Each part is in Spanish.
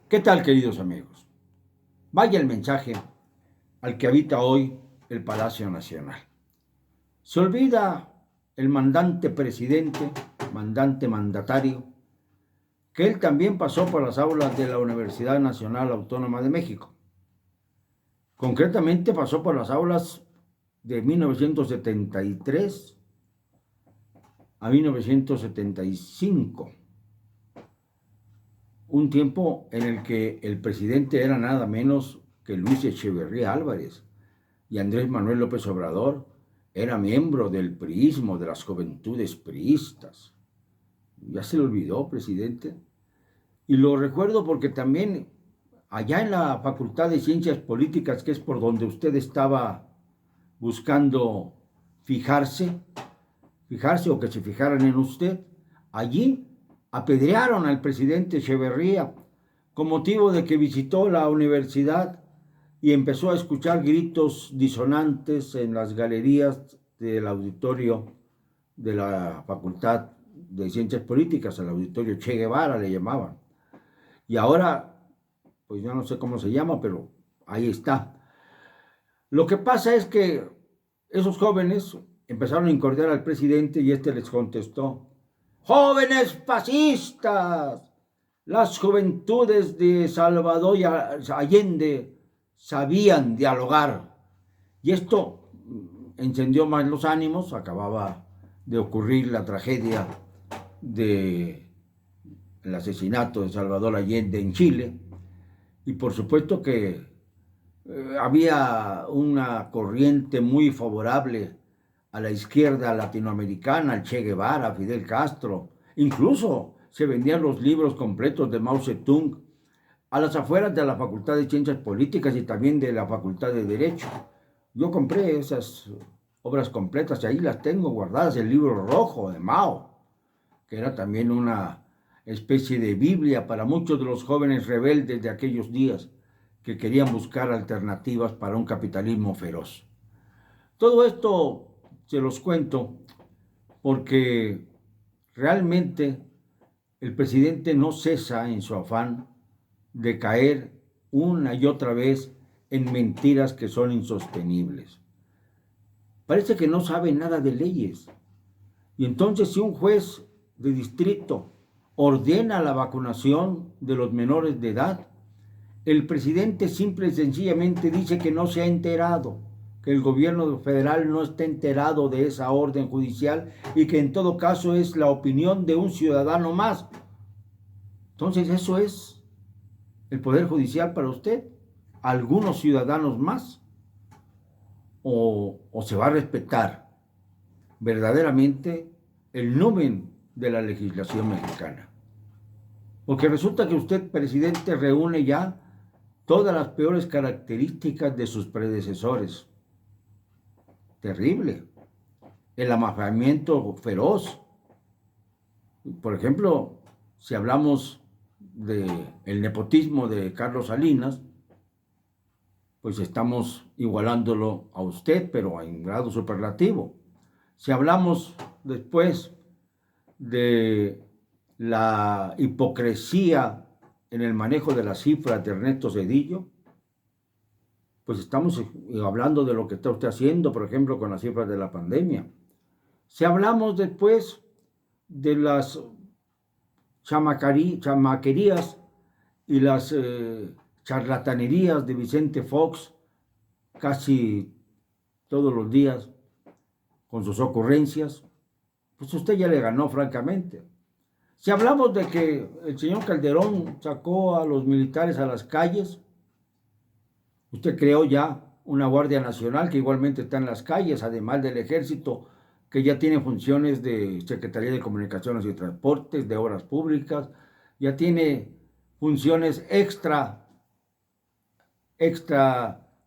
¿Qué tal, queridos amigos? Vaya el mensaje al que habita hoy el Palacio Nacional. Se olvida el mandante presidente, mandante mandatario, que él también pasó por las aulas de la Universidad Nacional Autónoma de México. Concretamente pasó por las aulas de 1973 a 1975, un tiempo en el que el presidente era nada menos que Luis Echeverría Álvarez y Andrés Manuel López Obrador era miembro del priismo, de las juventudes priistas. Ya se le olvidó, presidente. Y lo recuerdo porque también allá en la Facultad de Ciencias Políticas, que es por donde usted estaba buscando fijarse, o que se fijaran en usted, allí apedrearon al presidente Echeverría con motivo de que visitó la universidad y empezó a escuchar gritos disonantes en las galerías del auditorio de la Facultad de Ciencias Políticas, el auditorio Che Guevara le llamaban. Y ahora, pues yo no sé cómo se llama, pero ahí está. Lo que pasa es que esos jóvenes empezaron a incordiar al presidente y este les contestó: jóvenes fascistas, las juventudes de Salvador Allende sabían dialogar. Y esto encendió más los ánimos. Acababa de ocurrir la tragedia del asesinato de Salvador Allende en Chile. Y por supuesto que había una corriente muy favorable a la izquierda latinoamericana, al Che Guevara, a Fidel Castro. Incluso se vendían los libros completos de Mao Zedong a las afueras de la Facultad de Ciencias Políticas y también de la Facultad de Derecho. Yo compré esas obras completas y ahí las tengo guardadas, el libro rojo de Mao, que era también una especie de Biblia para muchos de los jóvenes rebeldes de aquellos días que querían buscar alternativas para un capitalismo feroz. Todo esto se los cuento porque realmente el presidente no cesa en su afán de caer una y otra vez en mentiras que son insostenibles. Parece que no sabe nada de leyes. Y entonces, si un juez de distrito ordena la vacunación de los menores de edad, el presidente simple y sencillamente dice que no se ha enterado, que el gobierno federal no está enterado de esa orden judicial y que en todo caso es la opinión de un ciudadano más. Entonces, eso es el Poder Judicial para usted. ¿Algunos ciudadanos más? ¿O se va a respetar verdaderamente el numen de la legislación mexicana? Porque resulta que usted, presidente, reúne ya todas las peores características de sus predecesores. Terrible. El amafiamiento feroz. Por ejemplo, si hablamos del nepotismo de Carlos Salinas, pues estamos igualándolo a usted, pero en grado superlativo. Si hablamos después de la hipocresía en el manejo de las cifras de Ernesto Zedillo, pues estamos hablando de lo que está usted haciendo, por ejemplo, con las cifras de la pandemia. Si hablamos después de las chamaquerías y las charlatanerías de Vicente Fox casi todos los días con sus ocurrencias, pues usted ya le ganó francamente. Si hablamos de que el señor Calderón sacó a los militares a las calles, usted creó ya una Guardia Nacional que igualmente está en las calles, además del Ejército, que ya tiene funciones de Secretaría de Comunicaciones y Transportes, de Obras Públicas, ya tiene funciones extra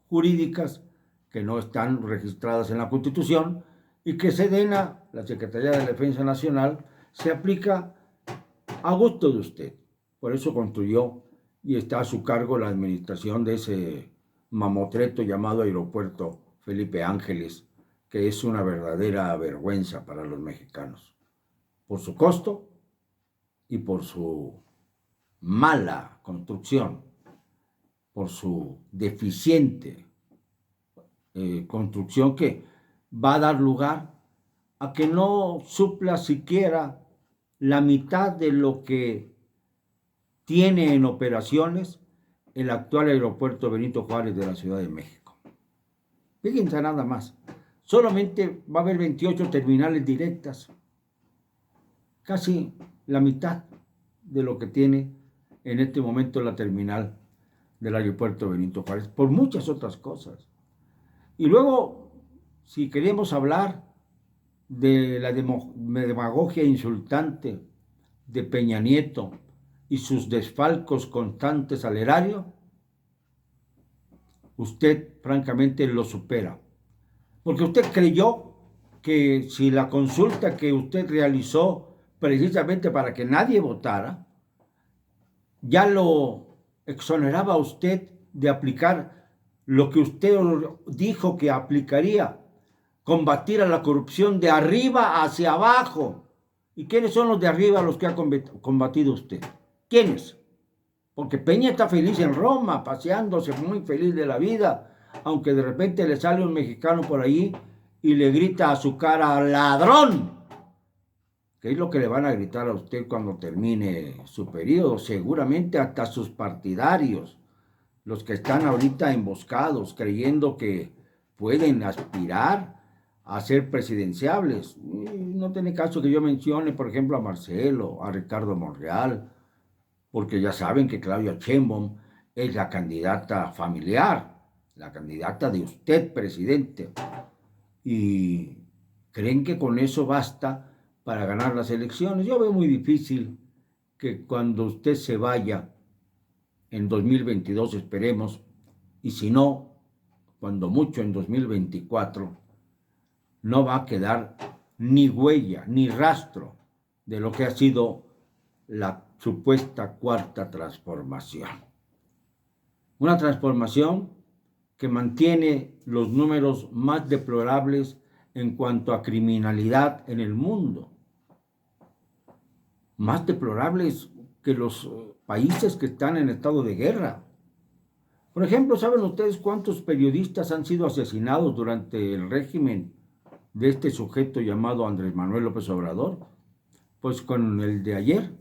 jurídicas que no están registradas en la Constitución y que Sedena, la Secretaría de Defensa Nacional, se aplica a gusto de usted. Por eso construyó y está a su cargo la administración de ese mamotreto llamado Aeropuerto Felipe Ángeles, que es una verdadera vergüenza para los mexicanos, por su costo y por su mala construcción, por su deficiente construcción, que va a dar lugar a que no supla siquiera la mitad de lo que tiene en operaciones el actual aeropuerto Benito Juárez de la Ciudad de México. Fíjense nada más, solamente va a haber 28 terminales directas, casi la mitad de lo que tiene en este momento la terminal del aeropuerto Benito Juárez, por muchas otras cosas. Y luego, si queremos hablar de la demagogia insultante de Peña Nieto y sus desfalcos constantes al erario, usted francamente lo supera. Porque usted creyó que si la consulta que usted realizó precisamente para que nadie votara, ya lo exoneraba a usted de aplicar lo que usted dijo que aplicaría: combatir a la corrupción de arriba hacia abajo. ¿Y quiénes son los de arriba los que ha combatido usted? ¿Quiénes? Porque Peña está feliz en Roma, paseándose muy feliz de la vida, aunque de repente le sale un mexicano por ahí y le grita a su cara: ¡ladrón! ¿Qué es lo que le van a gritar a usted cuando termine su periodo? Seguramente hasta sus partidarios, los que están ahorita emboscados, creyendo que pueden aspirar a ser presidenciables. No tiene caso que yo mencione, por ejemplo, a Marcelo, a Ricardo Monreal, porque ya saben que Claudia Sheinbaum es la candidata familiar, la candidata de usted, presidente. Y creen que con eso basta para ganar las elecciones. Yo veo muy difícil que cuando usted se vaya en 2022, esperemos, y si no, cuando mucho en 2024, no va a quedar ni huella, ni rastro de lo que ha sido la supuesta cuarta transformación. Una transformación que mantiene los números más deplorables en cuanto a criminalidad en el mundo. Más deplorables que los países que están en estado de guerra. Por ejemplo, ¿saben ustedes cuántos periodistas han sido asesinados durante el régimen de este sujeto llamado Andrés Manuel López Obrador? Pues con el de ayer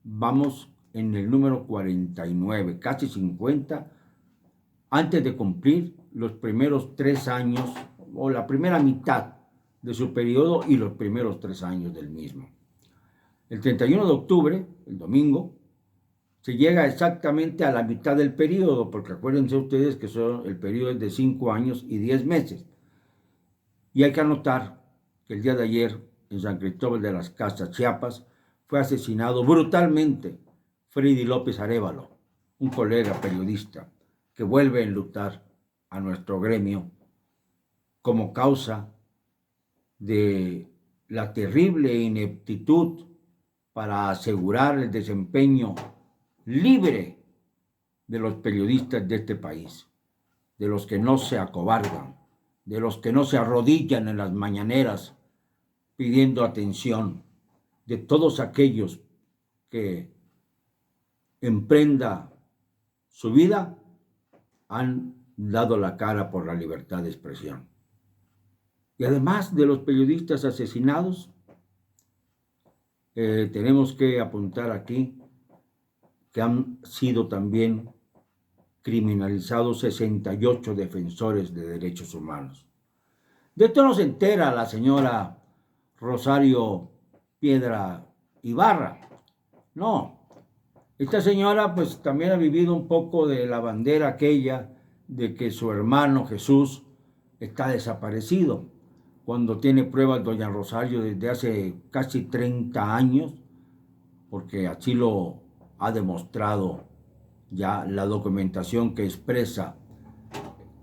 vamos en el número 49, casi 50, antes de cumplir los primeros 3 años o la primera mitad de su periodo y los primeros 3 años del mismo. El 31 de octubre, el domingo, se llega exactamente a la mitad del periodo, porque acuérdense ustedes que el periodo es de 5 años y 10 meses. Y hay que anotar que el día de ayer, en San Cristóbal de las Casas, Chiapas, fue asesinado brutalmente Freddy López Arévalo, un colega periodista que vuelve a enlutar a nuestro gremio como causa de la terrible ineptitud para asegurar el desempeño libre de los periodistas de este país, de los que no se acobardan, de los que no se arrodillan en las mañaneras pidiendo atención, de todos aquellos que emprenda su vida han dado la cara por la libertad de expresión. Y además de los periodistas asesinados, tenemos que apuntar aquí que han sido también criminalizados 68 defensores de derechos humanos. De esto no se entera la señora Rosario Piedra Ibarra. No, esta señora pues también ha vivido un poco de la bandera aquella de que su hermano Jesús está desaparecido, cuando tiene pruebas doña Rosario desde hace casi 30 años, porque así lo ha demostrado ya la documentación que expresa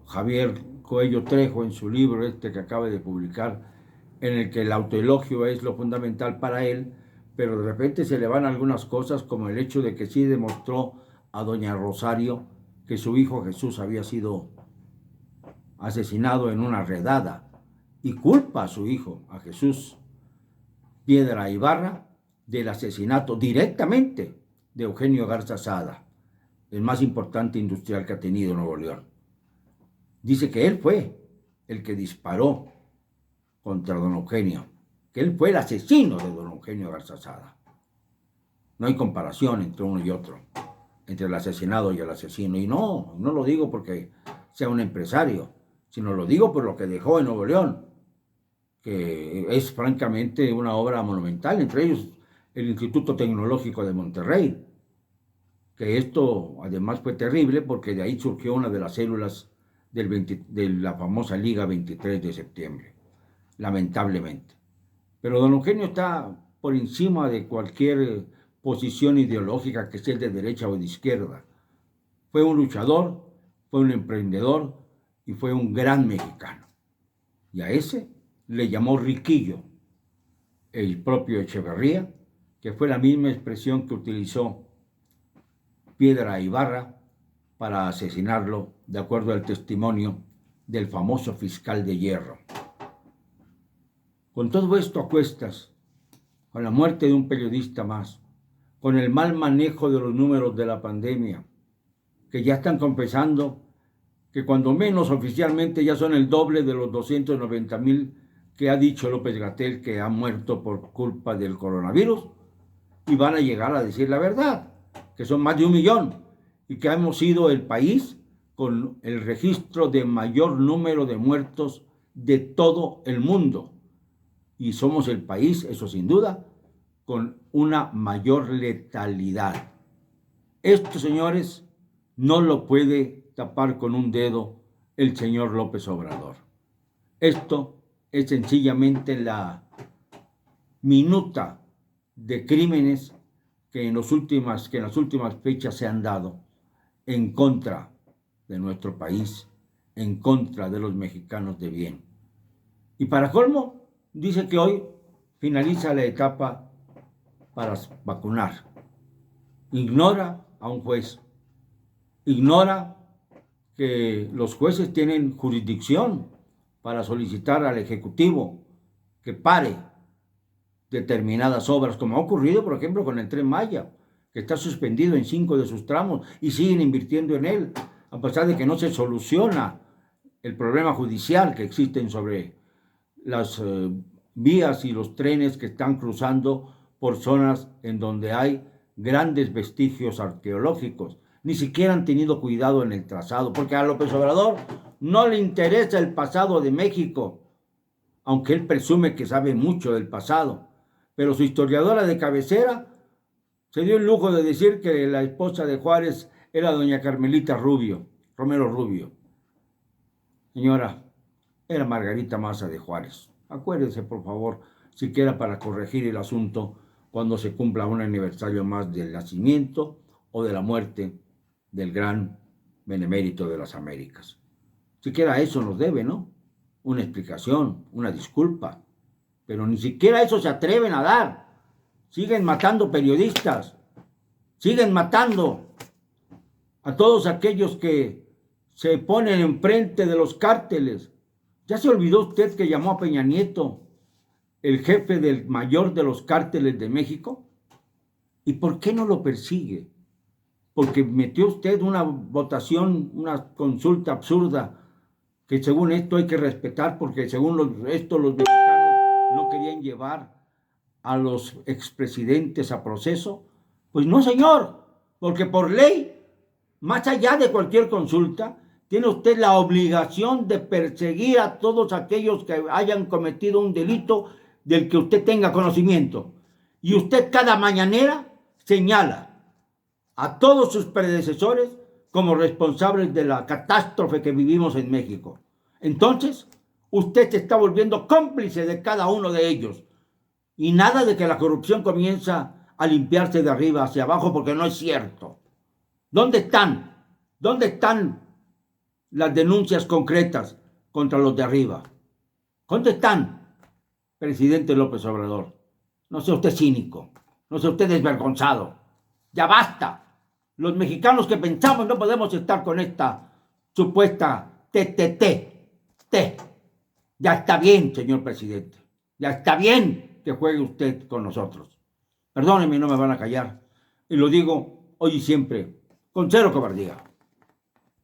Javier Coello Trejo en su libro que acaba de publicar, en el que el autoelogio es lo fundamental para él, pero de repente se le van algunas cosas, como el hecho de que sí demostró a doña Rosario que su hijo Jesús había sido asesinado en una redada, y culpa a su hijo, a Jesús Piedra Ibarra, del asesinato directamente de Eugenio Garza Sada, el más importante industrial que ha tenido Nuevo León. Dice que él fue el que disparó contra don Eugenio, que él fue el asesino de don Eugenio Garza Sada. No hay comparación entre uno y otro, entre el asesinado y el asesino. Y no lo digo porque sea un empresario, sino lo digo por lo que dejó en Nuevo León, que es francamente una obra monumental, entre ellos el Instituto Tecnológico de Monterrey, que esto además fue terrible porque de ahí surgió una de las células de la famosa Liga 23 de septiembre, lamentablemente. Pero don Eugenio está por encima de cualquier posición ideológica, que sea de derecha o de izquierda. Fue un luchador, fue un emprendedor y fue un gran mexicano. Y a ese le llamó riquillo el propio Echeverría, que fue la misma expresión que utilizó Piedra Ibarra para asesinarlo, de acuerdo al testimonio del famoso fiscal de hierro. Con todo esto a cuestas, con la muerte de un periodista más, con el mal manejo de los números de la pandemia, que ya están confesando que cuando menos oficialmente ya son el doble de los 290,000 que ha dicho López-Gatell que ha muerto por culpa del coronavirus, y van a llegar a decir la verdad, que son más de 1 millón, y que hemos sido el país con el registro de mayor número de muertos de todo el mundo. Y somos el país, eso sin duda, con una mayor letalidad. Esto, señores, no lo puede tapar con un dedo el señor López Obrador. Esto es sencillamente la minuta de crímenes que en las últimas fechas se han dado en contra de nuestro país, en contra de los mexicanos de bien. Y para colmo, dice que hoy finaliza la etapa para vacunar. Ignora a un juez. Ignora que los jueces tienen jurisdicción para solicitar al Ejecutivo que pare determinadas obras, como ha ocurrido, por ejemplo, con el Tren Maya, que está suspendido en 5 de sus tramos y siguen invirtiendo en él, a pesar de que no se soluciona el problema judicial que existen sobre las vías y los trenes que están cruzando por zonas en donde hay grandes vestigios arqueológicos. Ni siquiera han tenido cuidado en el trazado, porque a López Obrador no le interesa el pasado de México, aunque él presume que sabe mucho del pasado. Pero su historiadora de cabecera se dio el lujo de decir que la esposa de Juárez era doña Carmelita Romero Rubio. Señora, era Margarita Maza de Juárez. Acuérdese, por favor, siquiera para corregir el asunto cuando se cumpla un aniversario más del nacimiento o de la muerte del gran benemérito de las Américas. Siquiera eso nos debe, ¿no? Una explicación, una disculpa. Pero ni siquiera eso se atreven a dar. Siguen matando periodistas. Siguen matando a todos aquellos que se ponen enfrente de los cárteles. ¿Ya se olvidó usted que llamó a Peña Nieto el jefe del mayor de los cárteles de México? ¿Y por qué no lo persigue? Porque metió usted una votación, una consulta absurda, que según esto hay que respetar, porque según los mexicanos no querían llevar a los expresidentes a proceso. Pues no, señor, porque por ley, más allá de cualquier consulta, tiene usted la obligación de perseguir a todos aquellos que hayan cometido un delito del que usted tenga conocimiento. Y usted cada mañanera señala a todos sus predecesores como responsables de la catástrofe que vivimos en México. Entonces, usted se está volviendo cómplice de cada uno de ellos. Y nada de que la corrupción comienza a limpiarse de arriba hacia abajo, porque no es cierto. ¿Dónde están? ¿Dónde están las denuncias concretas contra los de arriba? ¿Dónde están, presidente López Obrador? No sea usted cínico, no sea usted desvergonzado. Ya basta. Los mexicanos que pensamos no podemos estar con esta supuesta T. Ya está bien, señor presidente. Ya está bien que juegue usted con nosotros. Perdónenme, no me van a callar. Y lo digo hoy y siempre, con cero cobardía.